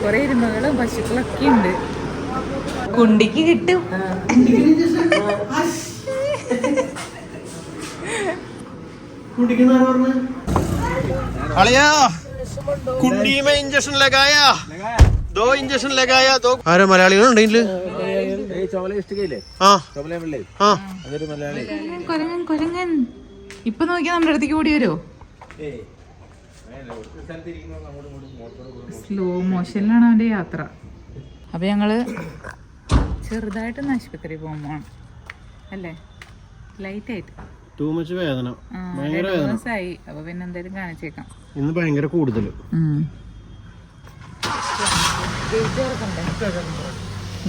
കൊറേ എരുമകളും പശുക്കളൊക്കെ ഉണ്ട്. കുണ്ടിക്ക് കിട്ടും. മലയാളികളുണ്ട് കൊരങ്ങൻ കൊരങ്ങൻ ഇപ്പൊ നോക്കിയാ നമ്മുടെ അടുത്തേക്ക് കൂടി വരുമോ? സ്ലോ മോഷനിലാണ് അവന്റെ യാത്ര. അപ്പൊ ഞങ്ങള് ചെറുതായിട്ടൊന്ന് ആശുപത്രി പോകുമ്പോഴാണ് അല്ലേ, ലൈറ്റ് ആയിട്ട് വേദന ദിവസമായി. അപ്പൊ പിന്നെ എന്തായാലും കാണിച്ചേക്കാം. ഇന്ന് ഭയങ്കര കൂടുതൽ.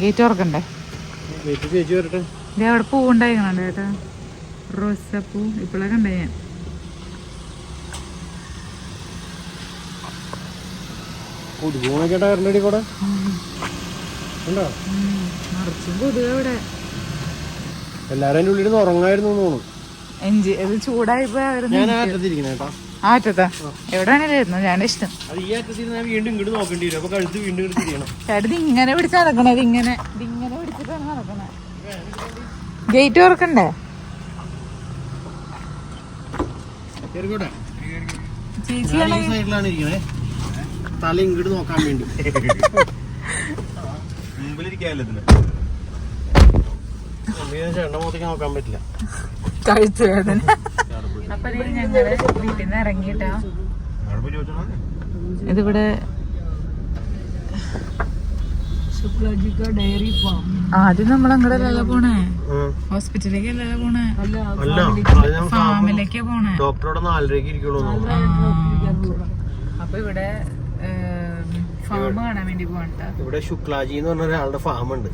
ഗേറ്റ് തുറക്കണ്ടേ? അവിടെ പൂവുണ്ടായിക്കണുണ്ട് ചേട്ടാ, റോസപ്പൂ. ഇപ്പോഴാ കണ്ടേ ഞാൻ. നിറച്ചും കൊതുക ഇവിടെ. എല്ലാരും ഉള്ളിൽ ഉറങ്ങായിരുന്നു തോന്നുന്നു. ഇത് ചൂടായിപ്പോ ആറ്റത്താ എവിടെ വേണേലായിരുന്നു. ഞാൻ ഇഷ്ടം ചേട്ടത് ഇങ്ങനെ പിടിച്ച് നടക്കണേ. ഇതിങ്ങനെ പിടിച്ചിട്ടാണ് നടക്കണേ. ഗേറ്റ് തുറക്കണ്ടേ? ചേച്ചി തല ഇങ്ങോട്ട് നോക്കാൻ വേണ്ടി ചേട്ടന്റെ നോക്കാൻ പറ്റില്ല. കഴുത്ത് വേദന. അപ്പൊ ഞങ്ങള് വീട്ടിൽ നിന്ന് ഇറങ്ങിട്ടാ. ഇതിവിടെ ഡയറി ഫാം. ആദ്യം നമ്മൾ അങ്ങോട്ടല്ല പോണേ, ഹോസ്പിറ്റലിലേക്കല്ല പോണേ, ഫാമിലേക്കാ പോണേ. ഡോക്ടറോട് 4:30 ഇരിക്കുള്ളൂ. അപ്പൊ ഇവിടെ ഫാം കാണാൻ വേണ്ടി പോകണ്ട. ഇവിടെ ശുക്ലാജി എന്ന് പറഞ്ഞ ഒരാളുടെ ഫാം ഉണ്ട്.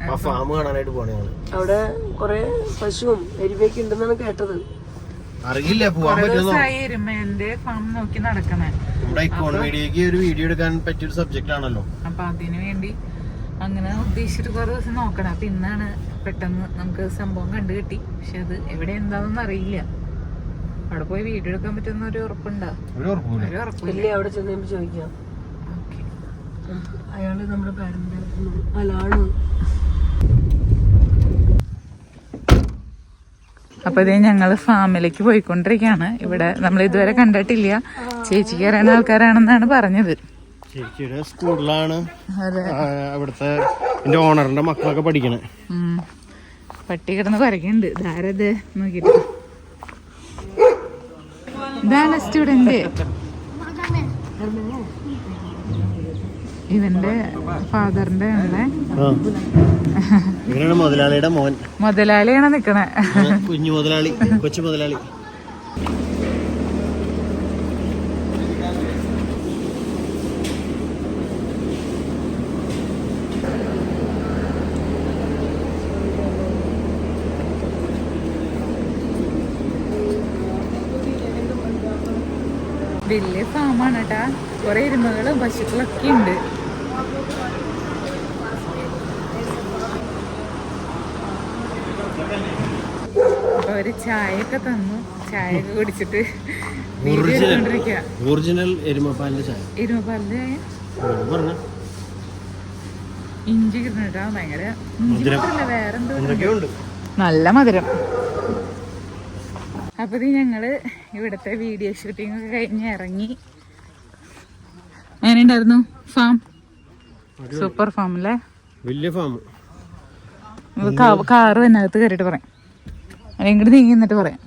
ആ ഫാം കാണാനായിട്ട് പോണേ. അവിടെ കൊറേ പശുവും എരുമയൊക്കെ ഉണ്ടെന്നാണ് കേട്ടത്. അറിയില്ല, പോവാൻ പറ്റുമോ? എരുമേന്റെ ഫാം നോക്കി നടക്കണേ. നമ്മുടെ ഇക്കോൺ മീഡിയക്ക് ഒരു വീഡിയോ എടുക്കാൻ പറ്റിയൊരു സബ്ജക്ട് ആണല്ലോ. അപ്പൊ അതിനു വേണ്ടി അങ്ങനെ ഉദ്ദേശിച്ചിട്ട് കുറെ ദിവസം നോക്കണം. അപ്പൊ ഇന്നാണ് പെട്ടെന്ന് നമുക്ക് സംഭവം കണ്ടു കിട്ടി. പക്ഷെ അത് എവിടെ എന്താണെന്ന് അറിയില്ല. അവിടെ പോയി വീഡിയോ എടുക്കാൻ പറ്റുന്ന ഒരു ഉറപ്പുണ്ടോ? ഒരു ഉറപ്പില്ല. അവിടെ ചെന്ന് ചോദിക്കാം. അയാള് നമ്മുടെ പേരന്റ് അലാണ്. അപ്പൊ ഇതേ ഞങ്ങള് ഫാമിലേക്ക് പോയിക്കൊണ്ടിരിക്കുകയാണ്. ഇവിടെ നമ്മൾ ഇതുവരെ കണ്ടിട്ടില്ല. ചേച്ചിക്ക് അറിയുന്ന ആൾക്കാരാണെന്നാണ് പറഞ്ഞത്. ചേച്ചിയുടെ സ്കൂളിലാണ് അവിടുത്തെ എന്റെ ഓണറിന്റെ മക്കളൊക്കെ പഠിക്കണേ. പട്ടി കിടന്ന് കുറയ്ക്കുന്നുണ്ട്. ധാരത് നോക്കിട്ട് ഇതാണ് സ്റ്റുഡന്റ്. ഇവന്റെ ഫാദറിന്റെ മുതലാളിയുടെ മോൻ. മുതലാളിയാണ് നിക്കണേ. കുഞ്ഞു മുതലാളി, കൊച്ചു മുതലാളി. വലിയ ഫാമാണ് കേട്ടാ. കൊറേ എരുമകളും പശുക്കളൊക്കെ ഉണ്ട്. അപ്പൊ അവര് ചായയൊക്കെ തന്നു. ചായയൊക്കെ കുടിച്ചിട്ട് ഒറിജിനൽ എരുമപ്പാലിന്റെ ചായ. എരുമപ്പാലിന്റെ ചായ ഇഞ്ചി കിട്ടണ ഭയങ്കര ഇഞ്ചി മാത്രല്ല വേറെന്തോ നല്ല മധുരം. അപ്പൊ ഞങ്ങള് ഇവിടത്തെ വീഡിയോ ഷൂട്ടിംഗ് ഒക്കെ കഴിഞ്ഞ് ഇറങ്ങി. എങ്ങനെയുണ്ടായിരുന്നു ഫാം? സൂപ്പർ ഫാം അല്ലേ? വലിയ ഫാം. കാറ് അതിനകത്ത് കയറിയിട്ട് പറയാം. ഇങ്ങോട്ട് നീങ്ങി എന്നിട്ട് പറയാം.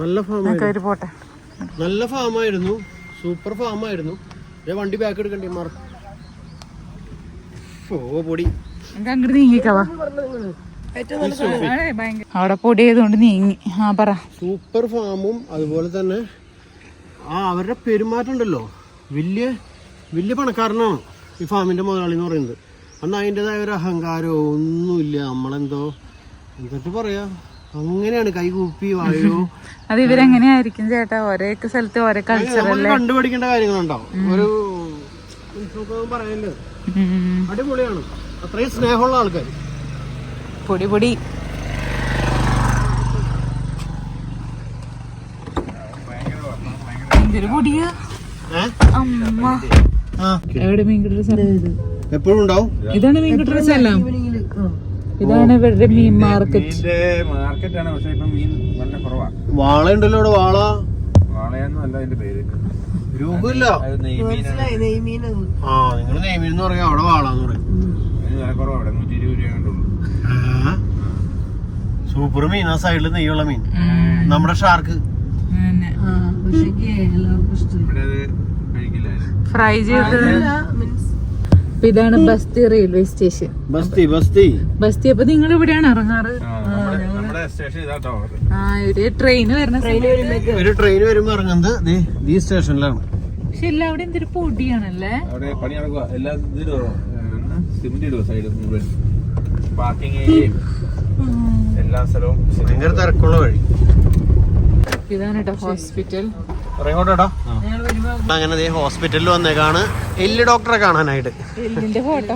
നല്ല ഫാം, പോട്ടെ. നല്ല ഫാമായിരുന്നു. സൂപ്പർ ഫാമായിരുന്നു. വണ്ടി ബാക്ക് എടുക്കണ്ടേ മാർ. ഓ പൊടി. അങ്ങോട്ട് നീങ്ങിക്കാവാ. അവിടെ പൊടി ചെയ്തുകൊണ്ട് നീങ്ങി. പറ. സൂപ്പർ ഫാമും അതുപോലെ തന്നെ അവരുടെ പെരുമാറ്റം ഉണ്ടല്ലോ. വലിയ വലിയ പണക്കാരനാണ് ഈ ഫാമിന്റെ മുതലാളി എന്ന് പറയുന്നത്. അന്ന് അതിൻ്റെതായ ഒരു അഹങ്കാരമോ ഒന്നുമില്ല. നമ്മളെന്തോ എന്നിട്ട് പറയാ, അങ്ങനെയാണ് കൈകൂപ്പി വായോ. അത് ഇവരെങ്ങനെയായിരിക്കും ചേട്ടാ? ഓരോ സ്ഥലത്ത് ഓരോ കൾച്ചറല്ലേ, കണ്ടുപിടിക്കേണ്ട കാര്യങ്ങളുണ്ടാവും. ഒരു പറയാനില്ല, അടിപൊളിയാണ്. അത്രയും സ്നേഹമുള്ള ആൾക്കാർ. പൊടി പൊടി. എന്തൊരു പൊടിയാ. അമ്മ എവിടെ മീൻ കിട്ടുന്ന സ്ഥലം ഇത്? എപ്പോഴും ഉണ്ടാവും. ഇതാണ് മീൻ കിട്ടുന്ന സ്ഥലം. ഇതാണ് ഇവരുടെ മീൻ മാർക്കറ്റ്. മാർക്കറ്റാണ്. പക്ഷെ ഇപ്പൊ മീൻ വളരെ കുറവാ. വാള ഉണ്ടല്ലോ ഇവിടെ. വാള വാളയൊന്നും അല്ല അതിന്റെ പേര്. രൂപമില്ല. ആ നിങ്ങൾ നെയ്മീൻ എന്ന് പറയാം, അവിടെ വാളാന്ന് പറയും. വില കുറവാ. അവിടെ 120 രൂപ കണ്ടുള്ളൂ. സൂപ്പർ മീൻ. ആ സൈഡിൽ നെയ്യുള്ള മീൻ, നമ്മുടെ ഷാർക്ക്. ഇവിടെ അത് കഴിക്കില്ലായിരുന്നു. ഫ്രൈ ചെയ്തത്. അപ്പൊ ഇതാണ് ബസ്തി റെയിൽവേ സ്റ്റേഷൻ. ബസ്തി. അപ്പൊ നിങ്ങൾ ഇവിടെയാണ് ഇറങ്ങാറ്? നമ്മുടെ സ്റ്റേഷൻ ഇതാട്ടോ. ഒരു ട്രെയിൻ വരുന്ന ഒരു ട്രെയിൻ വരുമ്പോ ഇറങ്ങുന്നത് ഈ സ്റ്റേഷനിലാണ്. പക്ഷെ എല്ലാം അവിടെ എന്തൊരു പൊടിയാണല്ലേ. അവിടെ പണി നടക്കുക. എല്ലാ ഇതിലും സിമെന്റ് ഇടുക സൈഡ് മുഴുവൻ. പാർക്കിംഗ് ഏരിയയും എല്ലാ സ്ഥലവും ഭയങ്കര തിരക്കുള്ള വഴി. ഇതാണ് കേട്ടോ ഹോസ്പിറ്റൽ. അങ്ങനെ ഹോസ്പിറ്റലിൽ വന്നേക്കാണ് എല്ല് ഡോക്ടറെ കാണാനായിട്ട്. എല്ലിന്റെ ഫോട്ടോ.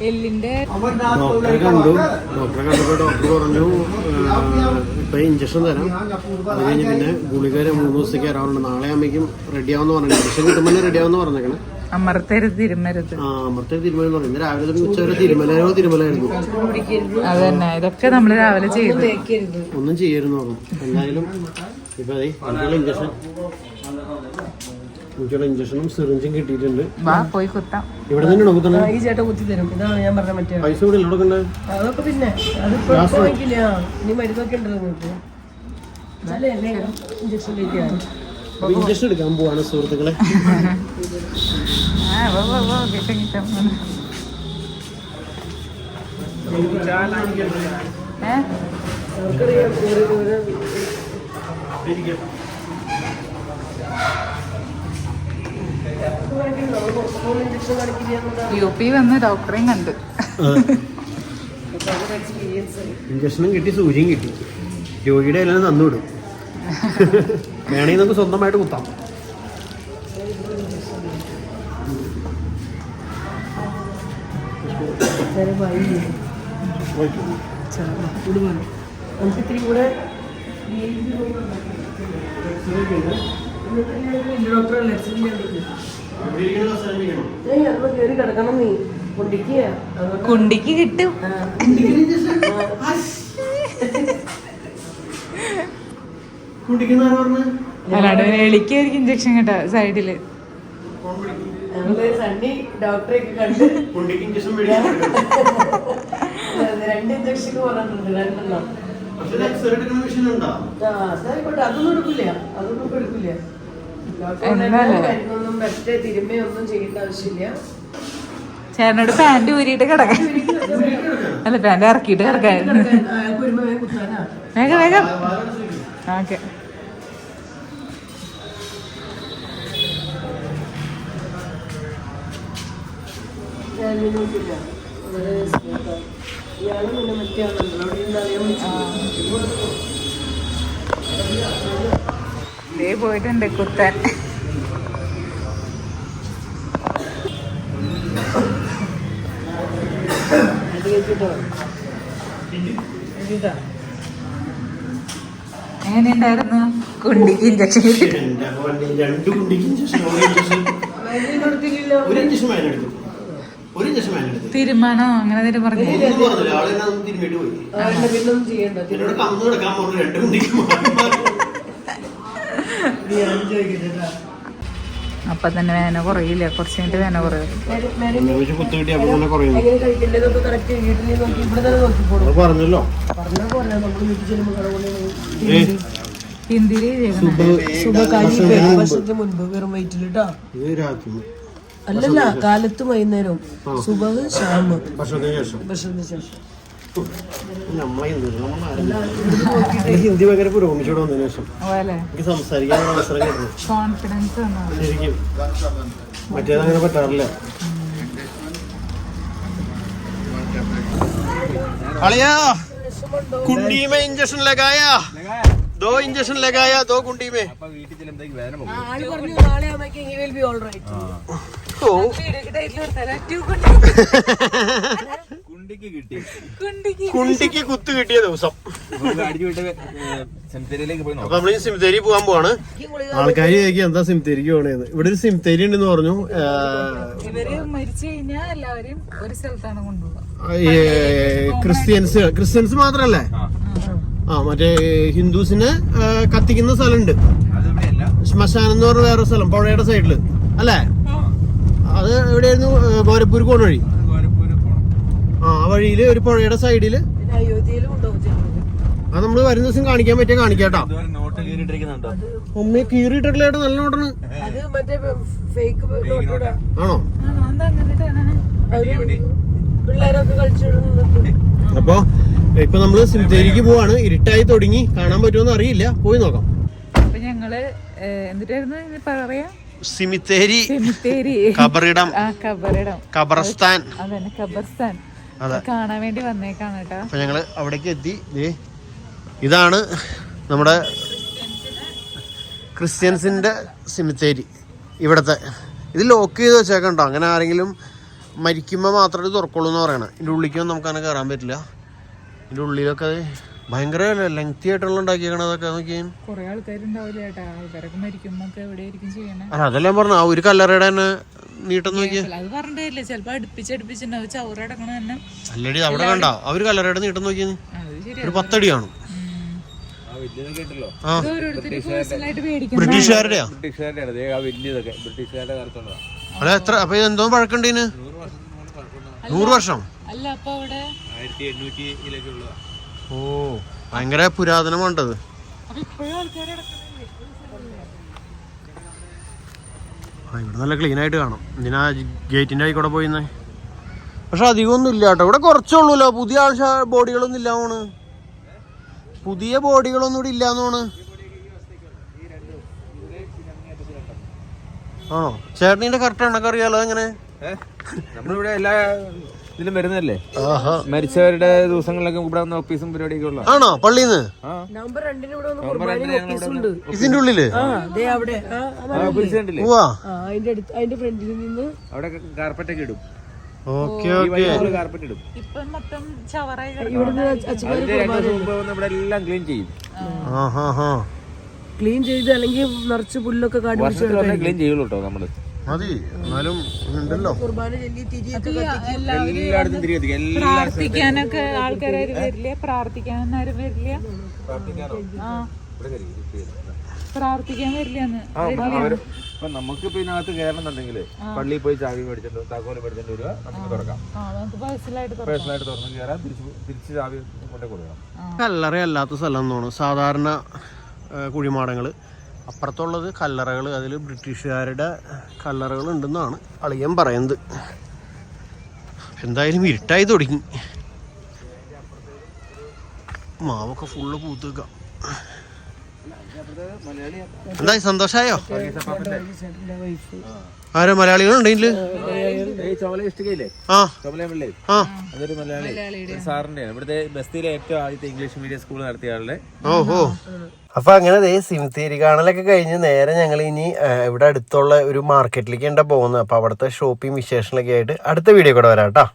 എല്ലിന്റെ ഡോക്ടറെ കണ്ടപ്പോ ഡോക്ടർ പറഞ്ഞു ഇപ്പൊ ഇഞ്ചക്ഷൻ തരാം, അത് കഴിഞ്ഞ് പിന്നെ ഗുളിക 3 ദിവസത്തേക്ക് തരാറുണ്ട്. നാളെ അമ്മയ്ക്കും റെഡിയാവെന്ന് പറഞ്ഞു. ഇഞ്ചക്ഷൻ കിട്ടുമ്പോൾ റെഡിയാവെന്ന് പറഞ്ഞേക്കണേ. അമർത്തരുത് തിരുമരുത്. അമർത്തരുത് തിരുമലെന്ന് പറഞ്ഞു. ഇന്ന് രാവിലെ തുടങ്ങി ഉച്ചവരെ തിരുമലായിരുന്നു. അതന്നെ ഇതൊക്കെ നമ്മള് രാവിലെ ചെയ്തു. ഒന്നും ചെയ്യരുന്ന് പറഞ്ഞു. എന്തായാലും ഇപ്പൊ ഇഞ്ചക്ഷനും സിറിഞ്ചും കിട്ടിയിട്ടുണ്ട്. പോയി കുത്താം. ഇവിടെ തന്നെയാണോ കുത്തണേ? ഈ ചേട്ടൻ കുത്തി തരും. ഇതാണ് ഞാൻ പറഞ്ഞ മറ്റേ. പൈസ ഇവിടെ കൊടുക്കണ്ടേ? അതൊക്കെ പിന്നെ അതിപ്പോ വാങ്ങിക്കില്ല. ഇനി മരുന്നൊക്കെ ഉണ്ടല്ലോ നിങ്ങൾക്ക്. ഇഞ്ചക്ഷൻ കഴിക്കാൻ ഇഞ്ചക്ഷൻ എടുക്കാൻ പോവാണ് സുഹൃത്തുക്കളെ. UP വന്ന് ഡോക്ടറെയും കണ്ട്. ഇഞ്ചക്ഷനും കിട്ടി, സൂചിയും കിട്ടി. രോഗിയുടെ എല്ലാം തന്നുവിടും. വേണമെങ്കിൽ നമുക്ക് സ്വന്തമായിട്ട് കുത്താം. നമുക്ക് ഇത്തിരി കൂടെ ഡോക്ടറല്ലേ കയറി കിടക്കണം. നീ കുണ്ടിക്ക് കിട്ടും. അല്ലാണ്ട് എളിക്കായിരിക്കും ഇഞ്ചക്ഷൻ കേട്ടോ സൈഡില്. സണ്ണി ഡോക്ടറെയൊക്കെ കണ്ട് 2 ഇഞ്ചക്ഷൻ പറഞ്ഞിട്ടുണ്ട്. 2 അതൊന്നും എടുക്കില്ല. മരുന്നൊന്നും മറ്റേ തിരുമ്മയൊന്നും ചെയ്യേണ്ട ആവശ്യമില്ല. ചേട്ടനോട് പാന്റ് ഊരിയിട്ട് കിടക്കാൻ. അല്ല പാന്റ് ഇറക്കിയിട്ട് കിടക്കാൻ. വേഗം വേഗം. ഓക്കെ. പോയിട്ടുണ്ട് കുത്താൻ. എങ്ങനെയുണ്ടായിരുന്നു കുണ്ടിക്ക് ഇഞ്ചക്ഷൻ? 2 കുണ്ടിക്ക് ഇഞ്ചക്ഷൻ. തീരുമാനോ അങ്ങനെ എന്തെങ്കിലും പറഞ്ഞു? അപ്പൊ തന്നെ വേന കുറയില്ല, കുറച്ച് കഴിഞ്ഞിട്ട് വേന കുറയും. പറഞ്ഞല്ലോ ഹിന്ദിയില് വർഷത്തിന് മുൻപ് വെറും വൈറ്റിലിട്ടാ. അല്ലല്ല, കാലത്തും വൈകുന്നേരവും. സുബഹ് ഷാമ് ഭക്ഷണത്തിന് ശേഷം. ഹിന്ദി ഭയങ്കര പുരോഗമിച്ചോടെ വന്നതിന് ശേഷം എനിക്ക് സംസാരിക്കാനുള്ള അവസരം കിട്ടുന്നു. കോൺഫിഡൻസ് ശരിക്കും മറ്റേതങ്ങനെ പറ്റാറില്ല. अलिया कुंडी में इंजेक्शन लगाया, 2 इंजेक्शन लगाया, 2 कुंडी में. കുണ്ടിക്ക് കിട്ടി. കുണ്ടിക്ക് കുത്ത് കിട്ടിയ ദിവസം. അടിച്ചു വിട്ട് സെമിത്തേരിയിലേക്ക് പോയി അപ്പൊ നമ്മള് സിമിത്തേരി പോകാൻ പോവാണ്. ആൾക്കാര് ചോദിക്കും എന്താ സിമിത്തേരിക്ക് പോണേന്ന്. ഇവിടെ ഒരു സിമിത്തേരി ഉണ്ടെന്ന് പറഞ്ഞു. ഇവര് മരിച്ചു കഴിഞ്ഞാൽ എല്ലാവരും ഒരു സ്ഥലത്താണ് കൊണ്ടുപോകുക. ക്രിസ്ത്യൻസ് മാത്രല്ലേ? മറ്റേ ഹിന്ദുസിനെ കത്തിക്കുന്ന സ്ഥലമുണ്ട്, ശ്മശാനം എന്ന് പറഞ്ഞ വേറെ സ്ഥലം, പുഴയുടെ സൈഡില് അല്ലേ? അത് എവിടെയായിരുന്നു? ഗോരഖ്പൂർ പോണ വഴി. ആ വഴിയില് ഒരു പുഴയുടെ സൈഡില്. അത് നമ്മള് വരുന്ന ദിവസം കാണിക്കാൻ പറ്റിയ കാണിക്കാട്ടോ. ഉമ്മയെ കീറിയിട്ടില്ലായിട്ട് നല്ല നോട്ടാണ്. ആണോ? അപ്പൊ ഇപ്പൊ നമ്മള് സിമിത്തേരിക്ക് പോവാണ്. ഇരുട്ടായി തുടങ്ങി, കാണാൻ പറ്റുമെന്ന് അറിയില്ല, പോയി നോക്കാം. അപ്പൊ ഞങ്ങള് എന്നിട്ടായിരുന്നു പറയാ, സിമിത്തേരി, സെമിത്തേരി, ഖബറിടം, ഖബർസ്ഥാൻ, അതന്നെ ഖബർസ്ഥാൻ കാണാൻ വേണ്ടി വന്നേക്കാണ് കേട്ടോ. അപ്പൊ ഞങ്ങള് അവിടേക്ക് എത്തി. ഇതാണ് നമ്മുടെ ക്രിസ്ത്യൻസിന്റെ സിമിത്തേരി. ഇവിടത്തെ ഇത് ലോക്ക് ചെയ്ത് വെച്ചേക്കണ്ടോ, അങ്ങനെ ആരെങ്കിലും മരിക്കുമ്പോൾ മാത്രമേ ഇത് തുറക്കുള്ളൂ എന്ന് പറയണേ. ഇതിൻ്റെ ഉള്ളിലേക്കൊന്നും നമുക്ക് അങ്ങനെ കയറാൻ പറ്റില്ല. ഇതിൻ്റെ ഉള്ളിലൊക്കെ ഭയങ്കര ലെങ്തി ആയിട്ടുള്ള ഉണ്ടാക്കിയേക്കണ അതൊക്കെ നോക്കിയും. കുറെ ആൾക്കാരുണ്ടാവില്ല ചേട്ടാ, ആൾക്കാരൊക്കെ മരിക്കുമ്പോ എവിടെയായിരിക്കും ചെയ്യണേ. അതെല്ലാം പറഞ്ഞു. ആ ഒരു കല്ലറയുടെ തന്നെ നീട്ടം നോക്കിയാ അത് പറഞ്ഞിട്ടില്ല, ചിലപ്പോ അടുപ്പിച്ചടുപ്പിച്ചിട്ടുണ്ടാവും ചവറടക്കണ തന്നെ. അല്ലടി അവിടെ കണ്ട അവര് കല്ലറയുടെ നീട്ടം നോക്കിയത് ഒരു 10 അടി കാണും. ബ്രിട്ടീഷുകാരുടെയാ? അല്ല എത്ര? അപ്പൊ എന്തോ പഴക്കണ്ടീന്? 100 വർഷം? അല്ല, അപ്പൊ അവിടെ ഓ ഭയങ്കര പുരാതനമാണ്ടത്. ഇവിടെ നല്ല ക്ലീൻ ആയിട്ട് കാണാം. ഇതിനാ ഗേറ്റിന്റെ ആയിക്കൂടെ പോയിന്നേ. പക്ഷെ അധികമൊന്നും ഇല്ല കേട്ടോ, ഇവിടെ കുറച്ചുള്ളൂല്ലോ. പുതിയ ബോഡികളൊന്നും ഇല്ലാന്ന്. പുതിയ ബോഡികളൊന്നും ഇവിടെ ഇല്ലാന്ന്. ആണോ? ചേട്ടനിന്റെ കറക്റ്റ് എണ്ണൊക്കെ അറിയാലോ. എങ്ങനെ നമ്മളിവിടെ എല്ലാ ഇതിലും വരുന്നല്ലേ, മരിച്ചവരുടെ ദിവസങ്ങളിലൊക്കെ ഇവിടെ ഓഫീസും പരിപാടിയൊക്കെ ഉള്ള. ആണോ? പള്ളിന്ന് നവംബർ 2-ന് ഇവിടെ ഇതിന്റെ ഉള്ളില് അതിന്റെ ഫ്രണ്ടിൽ നിന്ന് അവിടെ കാർപ്പറ്റൊക്കെ ഇടും. Okay okay. കാർപ്പറ്റ് ഇടും. ഇപ്പൊ മൊത്തം ചവറായി ഇവിടെ എല്ലാം ക്ലീൻ ചെയ്യും. ക്ലീൻ ചെയ്ത് അല്ലെങ്കിൽ നിറച്ച് പുല്ലൊക്കെ കാട്ടി ക്ലീൻ ചെയ്യുള്ളൂ കേട്ടോ നമ്മള്. മതി എന്നാലും ഉണ്ടല്ലോ. പ്രാർത്ഥിക്കാനൊക്കെ ആൾക്കാരും വരില്ല, പ്രാർത്ഥിക്കാനൊന്നും ആരും വരില്ല. പ്രാർത്ഥിക്കാൻ വരില്ലെന്ന്. നമുക്ക് ഇതിനകത്ത് കയറണമെന്നുണ്ടെങ്കിൽ പള്ളിയിൽ പോയി ചാവി മേടിച്ചിട്ട് താക്കോല് മേടിച്ചിട്ട് വരിക, നമുക്ക് തുറക്കാം. പേഴ്സണലായിട്ട് തുറന്ന് കയറാൻ തിരിച്ച് ചാവി കൊണ്ടേ കൊടുക്കണം. കല്ലറയല്ലാത്ത സ്ഥലം എന്ന് തോന്നുന്നു. സാധാരണ കുഴിമാടങ്ങള്, അപ്പുറത്തുള്ളത് കല്ലറകൾ. അതിൽ ബ്രിട്ടീഷുകാരുടെ കല്ലറകൾ ഉണ്ടെന്നാണ് അളിയൻ പറയുന്നത്. എന്തായാലും ഇരുട്ടായി തുടങ്ങി. മാവൊക്കെ ഫുള്ള് പൂത്ത് വെക്കാം. എന്തായി, സന്തോഷായോ? ആരോ മലയാളികളുണ്ട് ഇതില്? സാറിന്റെ ഇവിടുത്തെ ബസ്തിയിലെ ഏറ്റവും ആദ്യത്തെ ഇംഗ്ലീഷ് മീഡിയം സ്കൂൾ നടത്തിയ ആളുടെ. ഓഹോ. അപ്പൊ അങ്ങനെ സിമിത്തേരി കാണലൊക്കെ കഴിഞ്ഞ് നേരെ ഞങ്ങൾ ഇനി ഇവിടെ അടുത്തുള്ള ഒരു മാർക്കറ്റിലേക്ക് പോകുന്നത്. അപ്പൊ അവിടുത്തെ ഷോപ്പിംഗ് വിശേഷങ്ങളൊക്കെ ആയിട്ട് അടുത്ത വീഡിയോ കൂടെ വരാം കേട്ടോ.